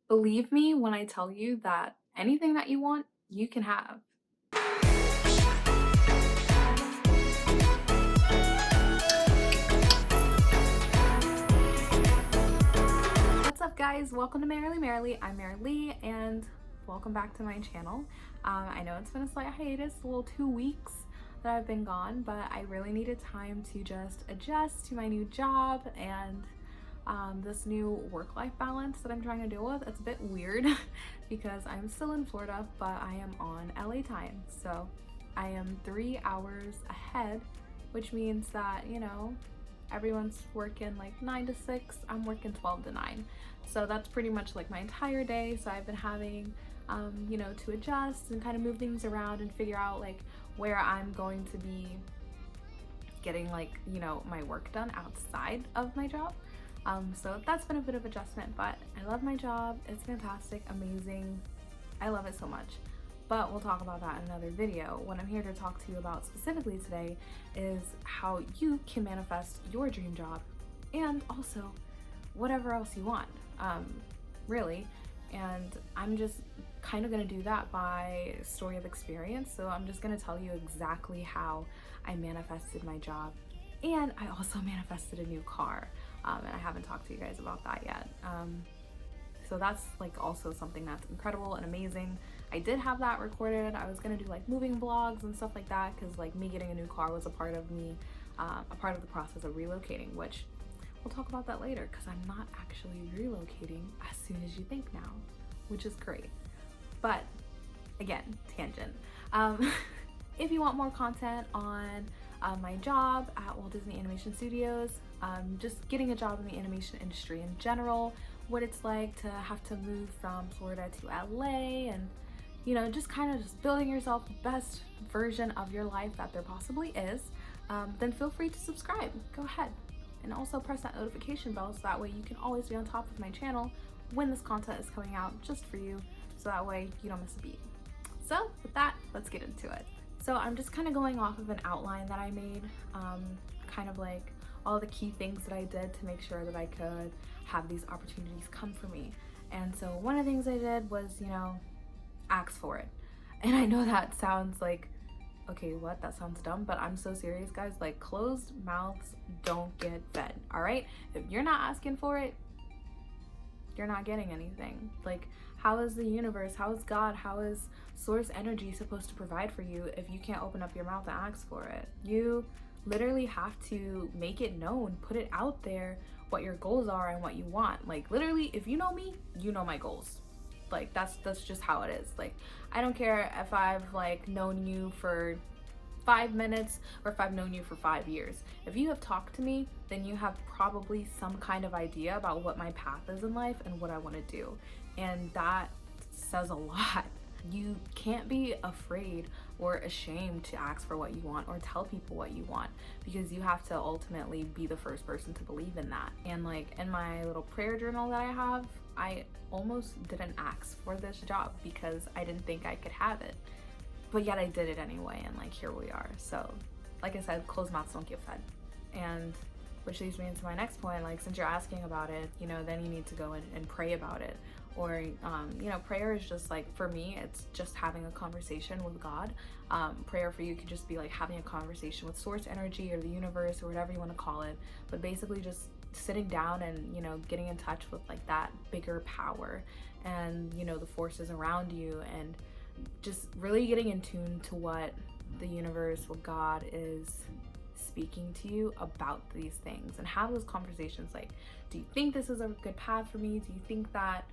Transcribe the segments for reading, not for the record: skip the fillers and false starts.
Believe me when I tell you that anything that you want, you can have. What's up, guys? Welcome to Merrily. I'm Merrily, and welcome back to my channel. I know it's been a slight hiatus, a little 2 weeks that I've been gone, but I really needed time to just adjust to my new job and this new work-life balance that I'm trying to deal with. It's a bit weird because I'm still in Florida, but I am on LA time. So I am 3 hours ahead, which means that, everyone's working like 9 to 6. I'm working 12 to 9. So that's pretty much like my entire day. So I've been having, to adjust and kind of move things around and figure out like where I'm going to be getting my work done outside of my job. So that's been a bit of adjustment, but I love my job. It's fantastic, amazing. I love it so much. But we'll talk about that in another video. What I'm here to talk to you about specifically today is how you can manifest your dream job and also whatever else you want, really. And I'm just kind of going to do that by story of experience. So I'm just going to tell you exactly how I manifested my job. And I also manifested a new car. And I haven't talked to you guys about that yet. So that's like also something that's incredible and amazing. I did have that recorded. I was gonna do like moving vlogs and stuff like that because like me getting a new car was a part of the process of relocating, which we'll talk about that later because I'm not actually relocating as soon as you think now, which is great. But again, tangent. If you want more content on my job at Walt Disney Animation Studios, just getting a job in the animation industry in general, what it's like to have to move from Florida to LA, and just kind of just building yourself the best version of your life that there possibly is, then feel free to subscribe. Go ahead. And also press that notification bell so that way you can always be on top of my channel when this content is coming out just for you, so that way you don't miss a beat. So with that, let's get into it. So I'm just kind of going off of an outline that I made, kind of like all the key things that I did to make sure that I could have these opportunities come for me. And so one of the things I did was, ask for it. And I know that sounds like, okay, what? That sounds dumb, but I'm so serious, guys. Like, closed mouths don't get fed, all right? If you're not asking for it, you're not getting anything. Like, how is the universe, how is God, how is source energy supposed to provide for you if you can't open up your mouth and ask for it? You literally have to make it known, put it out there, what your goals are and what you want. Like, literally, if you know me, you know my goals. Like, that's just how it is. Like, I don't care if I've like known you for 5 minutes or if I've known you for 5 years. If you have talked to me, then you have probably some kind of idea about what my path is in life and what I want to do. And that says a lot. You can't be afraid or ashamed to ask for what you want or tell people what you want, because you have to ultimately be the first person to believe in that. And like in my little prayer journal that I have, I almost didn't ask for this job because I didn't think I could have it. But yet I did it anyway, and like here we are. So like I said, closed mouths don't get fed. And which leads me into my next point. Like, since you're asking about it, then you need to go and pray about it. Or prayer is just like, for me, it's just having a conversation with God. Prayer for you could just be like having a conversation with source energy or the universe or whatever you want to call it, but basically just sitting down and getting in touch with like that bigger power and the forces around you, and just really getting in tune to what the universe, what God is speaking to you about these things, and have those conversations. Like, do you think this is a good path for me? Do you think that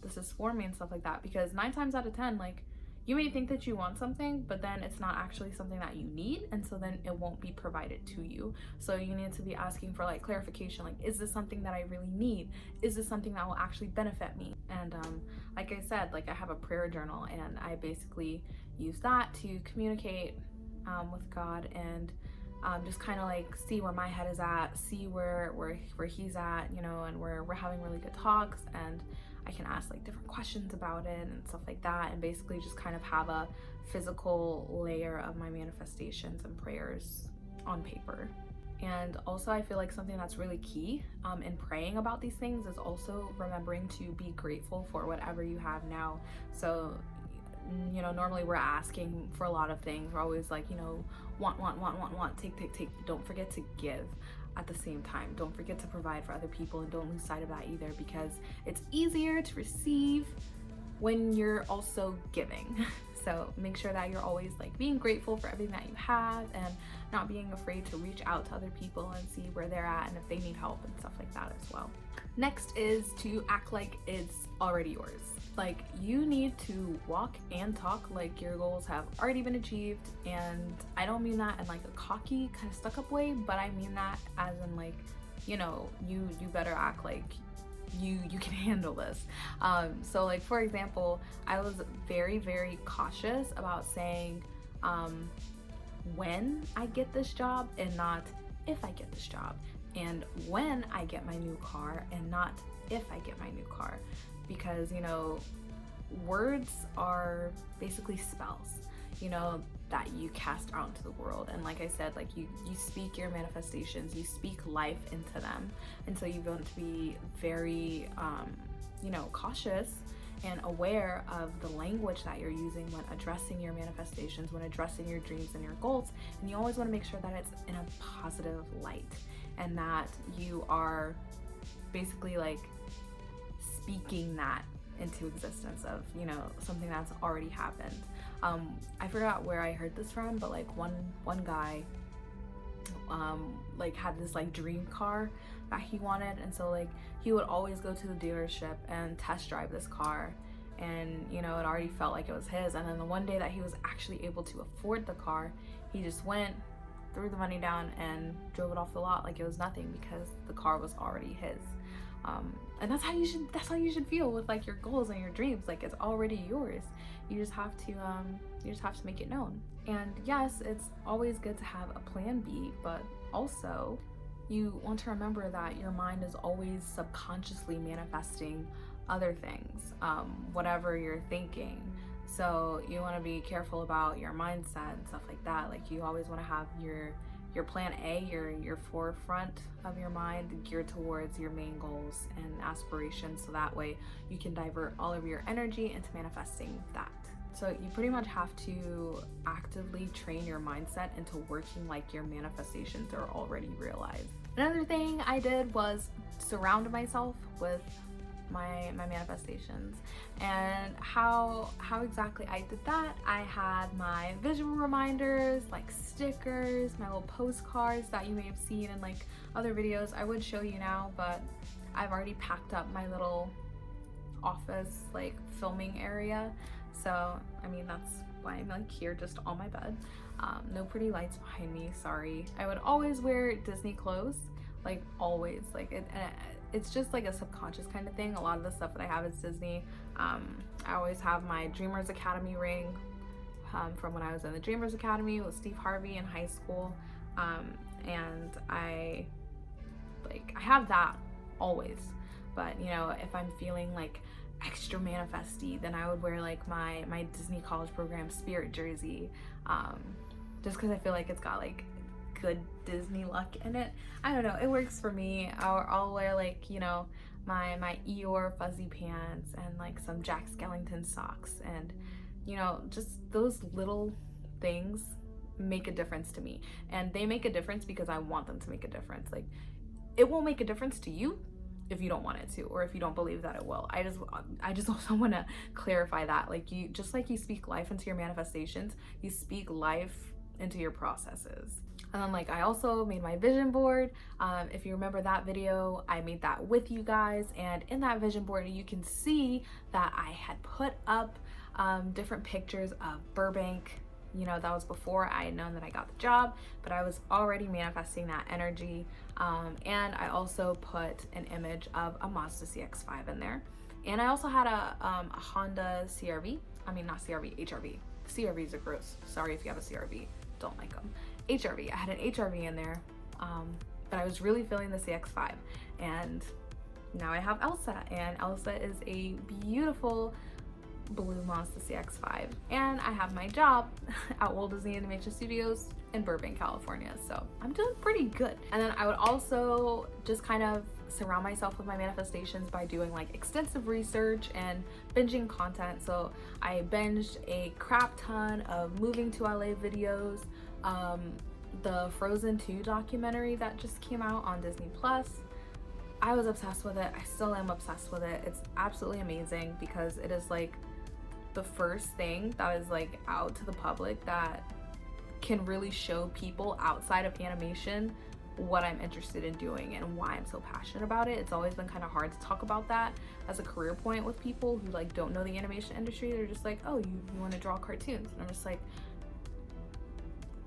this is for me and stuff like that? Because 9 times out of 10, like, you may think that you want something, but then it's not actually something that you need, and so then it won't be provided to you. So you need to be asking for like clarification. Like, is this something that I really need? Is this something that will actually benefit me? And like I said, like, I have a prayer journal, and I basically use that to communicate with God, and just kind of like see where my head is at, see where he's at, and we're having really good talks, and I can ask like different questions about it and stuff like that, and basically just kind of have a physical layer of my manifestations and prayers on paper. And also, I feel like something that's really key in praying about these things is also remembering to be grateful for whatever you have now. So, you know, normally we're asking for a lot of things. We're always like, you know, want, take. Don't forget to give at the same time. Don't forget to provide for other people, and don't lose sight of that either, because it's easier to receive when you're also giving. So make sure that you're always like being grateful for everything that you have, and not being afraid to reach out to other people and see where they're at and if they need help and stuff like that as well. Next is to act like it's already yours. Like, you need to walk and talk like your goals have already been achieved. And I don't mean that in like a cocky kind of stuck up way, but I mean that as in like, you know, you better act like you can handle this. So like, for example, I was very, very cautious about saying when I get this job and not if I get this job, and when I get my new car and not if I get my new car, because, you know, words are basically spells, you know, that you cast out into the world. And like I said, like you speak your manifestations, you speak life into them. And so you want to be very, you know, cautious and aware of the language that you're using when addressing your manifestations, when addressing your dreams and your goals. And you always want to make sure that it's in a positive light, and that you are basically like speaking that into existence of, you know, something that's already happened. I forgot where I heard this from, but like one guy like had this like dream car that he wanted, and so like he would always go to the dealership and test drive this car, and you know, it already felt like it was his. And then the one day that he was actually able to afford the car, he just went, threw the money down, and drove it off the lot like it was nothing, because the car was already his. And that's how you should feel with like your goals and your dreams. Like, it's already yours. You just have to make it known. And yes, it's always good to have a plan B, but also you want to remember that your mind is always subconsciously manifesting other things, whatever you're thinking. So you want to be careful about your mindset and stuff like that. Like, you always want to have your plan A, your forefront of your mind geared towards your main goals and aspirations, so that way you can divert all of your energy into manifesting that. So you pretty much have to actively train your mindset into working like your manifestations are already realized. Another thing I did was surround myself with my manifestations. And how exactly I did that, I had my visual reminders, like stickers, my little postcards that you may have seen in like other videos. I would show you now, but I've already packed up my little office like filming area. So I mean, that's why I'm like here just on my bed. No pretty lights behind me, sorry. I would always wear Disney clothes, like always, like it's just like a subconscious kind of thing. A lot of the stuff that I have is Disney. I always have my Dreamers Academy ring from when I was in the Dreamers Academy with Steve Harvey in high school. And I have that always. But you know, if I'm feeling like extra manifesty, then I would wear like my Disney College Program Spirit jersey, just because I feel like it's got like good Disney luck in it. I don't know, it works for me. I'll wear like, you know, my Eeyore fuzzy pants and like some Jack Skellington socks, and you know, just those little things make a difference to me, and they make a difference because I want them to make a difference. Like, it won't make a difference to you if you don't want it to, or if you don't believe that it will. I just also want to clarify that, like, you just like you speak life into your manifestations, you speak life into your processes. And then like I also made my vision board. If you remember that video, I made that with you guys, and in that vision board you can see that I had put up different pictures of Burbank. You know, that was before I had known that I got the job, but I was already manifesting that energy. And I also put an image of a Mazda CX-5 in there. And I also had a Honda CRV. I mean, not CRV, HRV. CRVs are gross. Sorry if you have a CRV, don't like them. HRV, I had an HRV in there, but I was really feeling the CX-5. And now I have Elsa, and Elsa is a beautiful Blue Monster CX-5, and I have my job at Walt Disney Animation Studios in Burbank, California, so I'm doing pretty good. And then I would also just kind of surround myself with my manifestations by doing like extensive research and binging content. So I binged a crap ton of moving to LA videos, the Frozen 2 documentary that just came out on Disney Plus. I was obsessed with it. I still am obsessed with it. It's absolutely amazing because it is like the first thing that is like out to the public that can really show people outside of animation what I'm interested in doing and why I'm so passionate about it. It's always been kind of hard to talk about that as a career point with people who like don't know the animation industry. They're just like, oh, you want to draw cartoons? And I'm just like,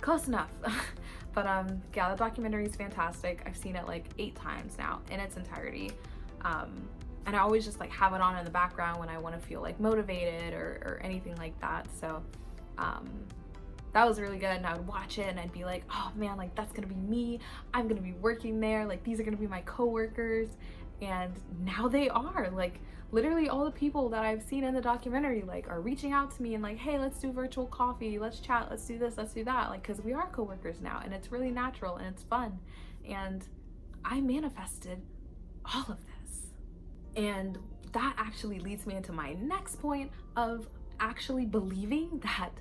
close enough. But yeah, the documentary is fantastic. I've seen it like 8 times now in its entirety. And I always just like have it on in the background when I want to feel like motivated or anything like that. So that was really good, and I would watch it and I'd be like, oh man, like that's gonna be me. I'm gonna be working there. Like these are gonna be my coworkers. And now they are. Like literally all the people that I've seen in the documentary like are reaching out to me and like, hey, let's do virtual coffee, let's chat, let's do this, let's do that. Like, because we are coworkers now, and it's really natural and it's fun. And I manifested all of this. And that actually leads me into my next point of actually believing that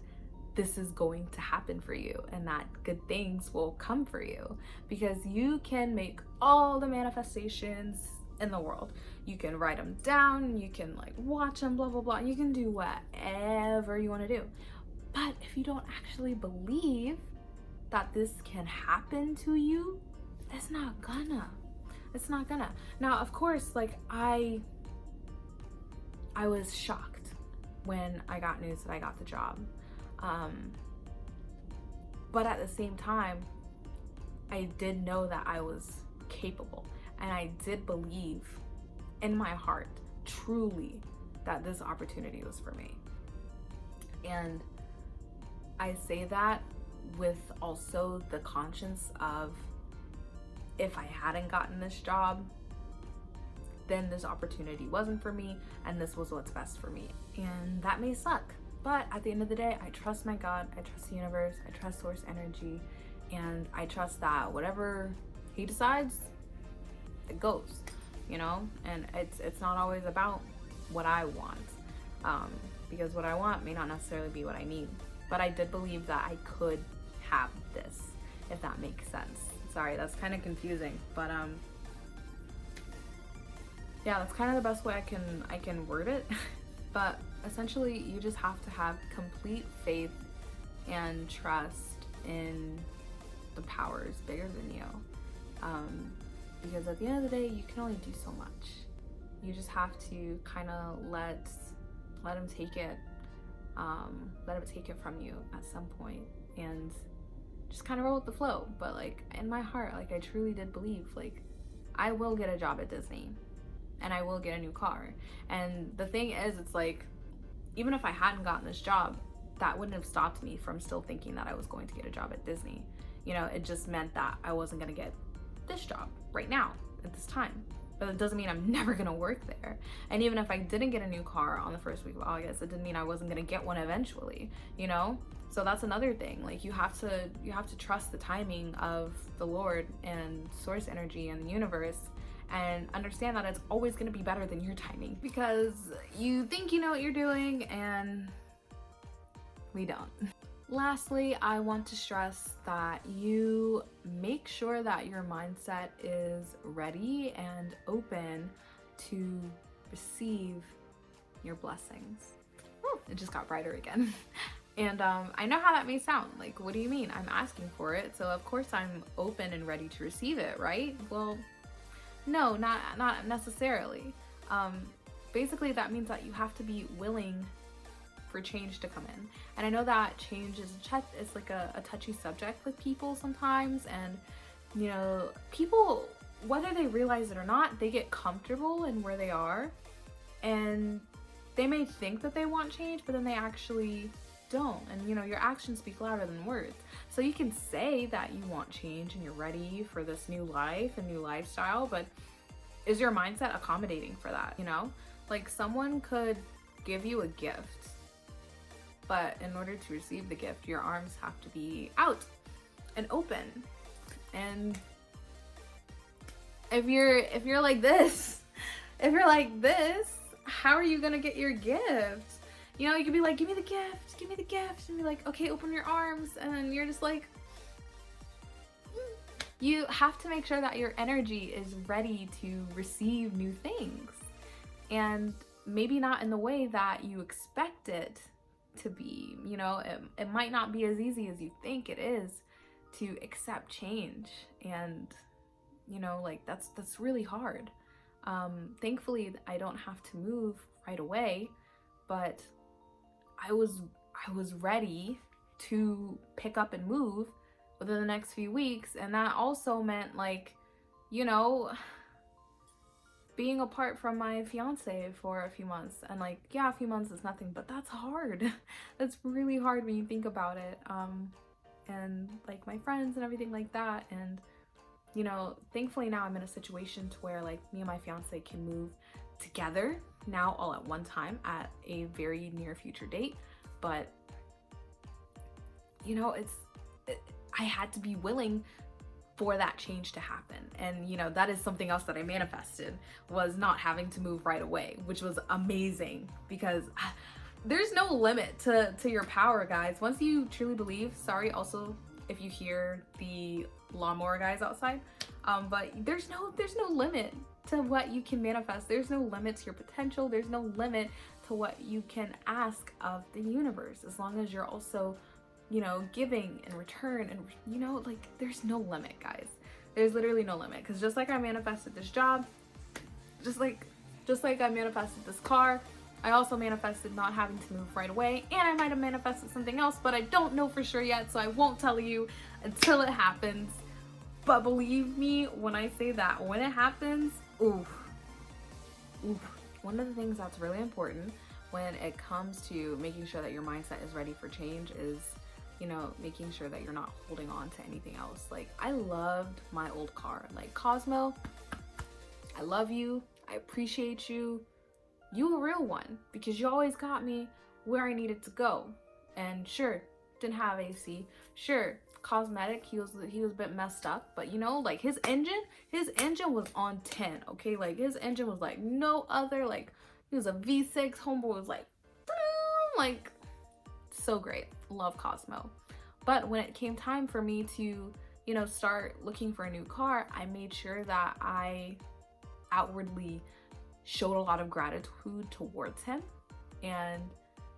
this is going to happen for you and that good things will come for you, because you can make all the manifestations in the world. You can write them down, you can like watch them, blah, blah, blah. You can do whatever you want to do. But if you don't actually believe that this can happen to you, it's not gonna. It's not gonna. Now, of course, like I was shocked when I got news that I got the job. But at the same time, I did know that I was capable, and I did believe in my heart truly that this opportunity was for me. And I say that with also the conscience of, if I hadn't gotten this job, then this opportunity wasn't for me, and this was what's best for me. And that may suck, but at the end of the day, I trust my God, I trust the universe, I trust source energy, and I trust that whatever he decides, it goes, you know? And it's not always about what I want, because what I want may not necessarily be what I need. But I did believe that I could have this, if that makes sense. Sorry, that's kind of confusing, but yeah, that's kind of the best way I can word it. But essentially, you just have to have complete faith and trust in the powers bigger than you. Because at the end of the day, you can only do so much. You just have to kind of let him take it, let him take it from you at some point, and just kind of roll with the flow. But like in my heart, like I truly did believe, like I will get a job at Disney, and I will get a new car. And the thing is, it's like, even if I hadn't gotten this job, that wouldn't have stopped me from still thinking that I was going to get a job at Disney. You know, it just meant that I wasn't gonna get this job right now at this time. But it doesn't mean I'm never gonna work there. And even if I didn't get a new car on the first week of August, it didn't mean I wasn't gonna get one eventually, you know? So that's another thing. Like you have to trust the timing of the Lord and source energy and the universe, and understand that it's always going to be better than your timing, because you think you know what you're doing and we don't. Lastly, I want to stress that you make sure that your mindset is ready and open to receive your blessings. Woo, it just got brighter again. And I know how that may sound. Like, what do you mean? I'm asking for it, so of course I'm open and ready to receive it, right? Well, no, not necessarily. Basically, that means that you have to be willing for change to come in. And I know that change is like a touchy subject with people sometimes. And, you know, people, whether they realize it or not, they get comfortable in where they are. And they may think that they want change, but then they actually don't. And, you know, your actions speak louder than words. So you can say that you want change and you're ready for this new life and new lifestyle, but is your mindset accommodating for that? You know, like someone could give you a gift, but in order to receive the gift, your arms have to be out and open. And if you're like this, how are you gonna get your gift? You know, you could be like, give me the gift, and be like, okay, open your arms, and then you're just like, you have to make sure that your energy is ready to receive new things, and maybe not in the way that you expect it to be. You know, it might not be as easy as you think it is to accept change, and you know, like that's really hard. Thankfully I don't have to move right away, but I was ready to pick up and move within the next few weeks, and that also meant, like, you know, being apart from my fiance for a few months. And like, yeah, a few months is nothing, but that's hard. That's really hard when you think about it. And like my friends and everything like that. And you know, thankfully now I'm in a situation to where like me and my fiance can move together now all at one time at a very near future date. But you know, I had to be willing for that change to happen. And you know, that is something else that I manifested, was not having to move right away, which was amazing, because there's no limit to your power, guys. Once you truly believe. Sorry also if you hear the lawnmower guys outside, but there's no limit to what you can manifest. There's no limit to your potential. There's no limit to what you can ask of the universe, as long as you're also, you know, giving in return. And you know, like, there's no limit, guys. There's literally no limit. Because just like I manifested this job, just like I manifested this car, I also manifested not having to move right away. And I might have manifested something else, but I don't know for sure yet, so I won't tell you until it happens. But believe me when I say that when it happens, oof. One of the things that's really important when it comes to making sure that your mindset is ready for change is, you know, making sure that you're not holding on to anything else. Like, I loved my old car. Like, Cosmo, I love you. I appreciate you. You a real one, because you always got me where I needed to go. And sure, didn't have AC. Sure, cosmetic, he was a bit messed up, but you know, like his engine was on 10, okay? Like his engine was like no other. Like, he was a V6, homeboy was like so great. Love Cosmo. But when it came time for me to, you know, start looking for a new car, I made sure that I outwardly showed a lot of gratitude towards him, and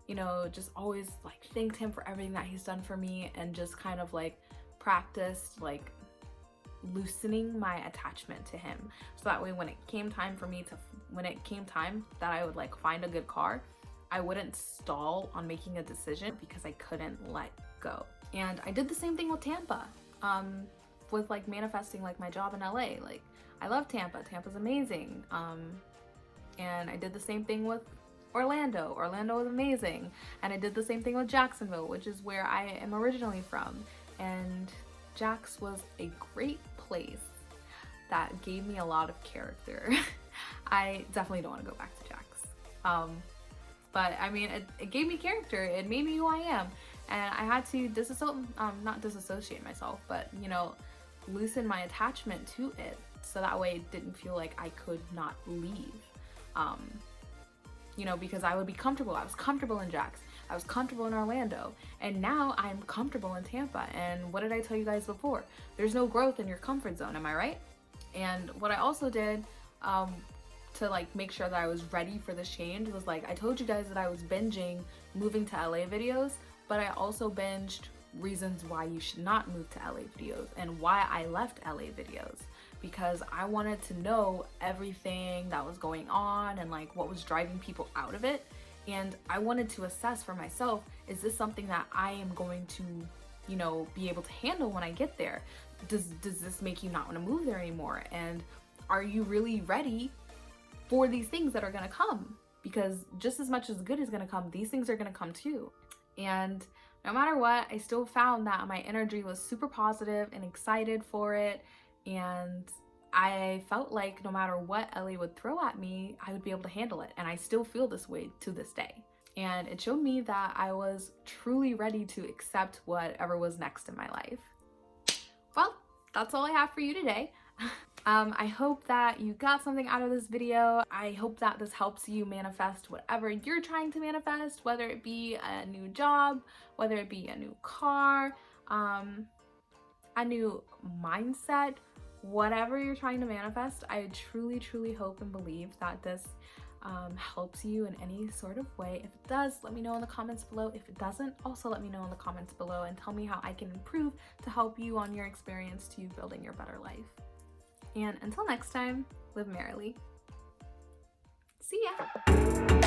you know, just always like thanked him for everything that he's done for me, and just kind of like practiced like loosening my attachment to him, so that way when it came time that I would like find a good car, I wouldn't stall on making a decision because I couldn't let go. And I did the same thing with Tampa, with like manifesting like my job in LA. Like, I love Tampa. Tampa's amazing. And I did the same thing with Orlando. Orlando was amazing. And I did the same thing with Jacksonville, which is where I am originally from. And Jax was a great place that gave me a lot of character. I definitely don't want to go back to Jax. But I mean, it gave me character. It made me who I am. And I had to not disassociate myself, but you know, loosen my attachment to it, so that way it didn't feel like I could not leave. You know, because I would be comfortable. I was comfortable in Jax. I was comfortable in Orlando. And now I'm comfortable in Tampa. And what did I tell you guys before? There's no growth in your comfort zone, am I right? And what I also did to like make sure that I was ready for this change was, like, I told you guys that I was binging moving to LA videos, but I also binged reasons why you should not move to LA videos and why I left LA videos, because I wanted to know everything that was going on and like what was driving people out of it. And I wanted to assess for myself, is this something that I am going to, you know, be able to handle when I get there? Does this make you not want to move there anymore? And are you really ready for these things that are going to come? Because just as much as good is going to come, these things are going to come too. And no matter what, I still found that my energy was super positive and excited for it. And I felt like no matter what Ellie would throw at me, I would be able to handle it. And I still feel this way to this day. And it showed me that I was truly ready to accept whatever was next in my life. Well, that's all I have for you today. I hope that you got something out of this video. I hope that this helps you manifest whatever you're trying to manifest, whether it be a new job, whether it be a new car, a new mindset, whatever you're trying to manifest. I truly, truly hope and believe that this helps you in any sort of way. If it does, let me know in the comments below. If it doesn't, also let me know in the comments below and tell me how I can improve to help you on your experience to building your better life. And until next time, live merrily. See ya!